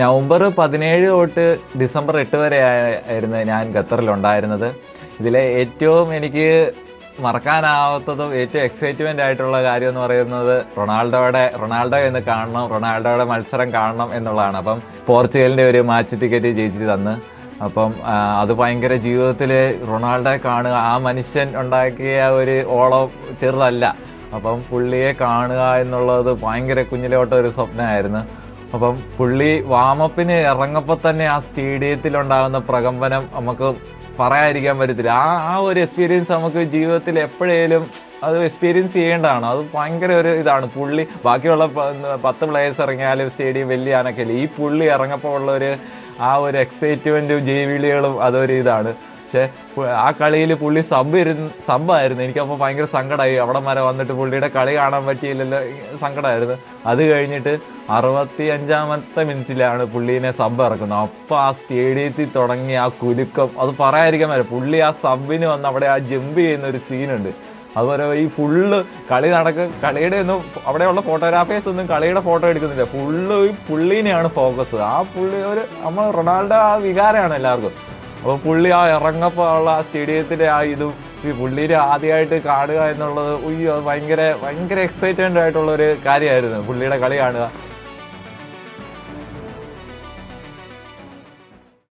November 17 തൊട്ട് December 8 വരെ ആയിരുന്നു ഞാൻ ഖത്തറിലുണ്ടായിരുന്നത്. ഇതിലെ ഏറ്റവും എനിക്ക് മറക്കാനാവാത്തതും ഏറ്റവും എക്സൈറ്റ്മെൻ്റ് ആയിട്ടുള്ള കാര്യം എന്ന് പറയുന്നത് റൊണാൾഡോ എന്ന് കാണണം, റൊണാൾഡോയുടെ മത്സരം കാണണം എന്നുള്ളതാണ്. അപ്പം പോർച്ചുഗലിൻ്റെ ഒരു മാച്ച് ടിക്കറ്റ് ജയിച്ച് തന്ന്. അപ്പം അത് ഭയങ്കര ജീവിതത്തിൽ റൊണാൾഡോയെ കാണുക, ആ മനുഷ്യൻ ഉണ്ടാക്കിയ ഒരു ഓളം ചെറുതല്ല. അപ്പം പുള്ളിയെ കാണുക എന്നുള്ളത് ഭയങ്കര കുഞ്ഞിലോട്ടൊരു സ്വപ്നമായിരുന്നു. അപ്പം പുള്ളി വാമപ്പിന് ഇറങ്ങപ്പോൾ തന്നെ ആ സ്റ്റേഡിയത്തിലുണ്ടാകുന്ന പ്രകമ്പനം നമുക്ക് പറയാതിരിക്കാൻ പറ്റത്തില്ല. ആ ഒരു എക്സ്പീരിയൻസ് നമുക്ക് ജീവിതത്തിൽ എപ്പോഴേലും അത് എക്സ്പീരിയൻസ് ചെയ്യേണ്ടതാണ്. അത് ഭയങ്കര ഒരു ഇതാണ്. പുള്ളി ബാക്കിയുള്ള 10 പ്ലേയേഴ്സ് ഇറങ്ങിയാലും സ്റ്റേഡിയം വലിയ അനക്കല്ലേ, ഈ പുള്ളി ഇറങ്ങപ്പോൾ ഉള്ളൊരു ആ ഒരു എക്സൈറ്റ്മെൻറ്റും ജൈവിളികളും അതൊരു ഇതാണ്. പക്ഷേ ആ കളിയിൽ പുള്ളി സബ്ബായിരുന്നു. എനിക്കപ്പോൾ ഭയങ്കര സങ്കടമായി. അവിടെ വരെ വന്നിട്ട് പുള്ളിയുടെ കളി കാണാൻ പറ്റിയില്ലല്ലോ, സങ്കടമായിരുന്നു. അത് കഴിഞ്ഞിട്ട് 65-ാമത്തെ മിനിറ്റിലാണ് പുള്ളീനെ സബ്ബ് ഇറക്കുന്നത്. അപ്പോൾ ആ സ്റ്റേഡിയത്തിൽ തുടങ്ങിയ ആ കുലുക്കം അത് പറയാതിരിക്കാൻ പറ്റില്ല. പുള്ളി ആ സബ്ബിന് വന്ന് അവിടെ ആ ജമ്പ് ചെയ്യുന്ന ഒരു സീനുണ്ട്. അതുപോലെ ഈ ഫുള്ള് കളിയുടെ ഒന്നും അവിടെയുള്ള ഫോട്ടോഗ്രാഫേഴ്സ് ഒന്നും കളിയുടെ ഫോട്ടോ എടുക്കുന്നില്ല. ഫുള്ള് ഈ പുള്ളീനെയാണ് ഫോക്കസ്. ആ പുള്ളി നമ്മൾ റൊണാൾഡോ ആ വികാരമാണ് എല്ലാവർക്കും. അപ്പോൾ പുള്ളി ആ ഇറങ്ങപ്പോൾ ഉള്ള ആ സ്റ്റേഡിയത്തിൻ്റെ ആ ഇതും ഈ പുള്ളീനെ ആദ്യമായിട്ട് കാണുക എന്നുള്ളത് ഭയങ്കര എക്സൈറ്റ്മെൻ്റ് ആയിട്ടുള്ളൊരു കാര്യമായിരുന്നു പുള്ളിയുടെ കളി കാണുക.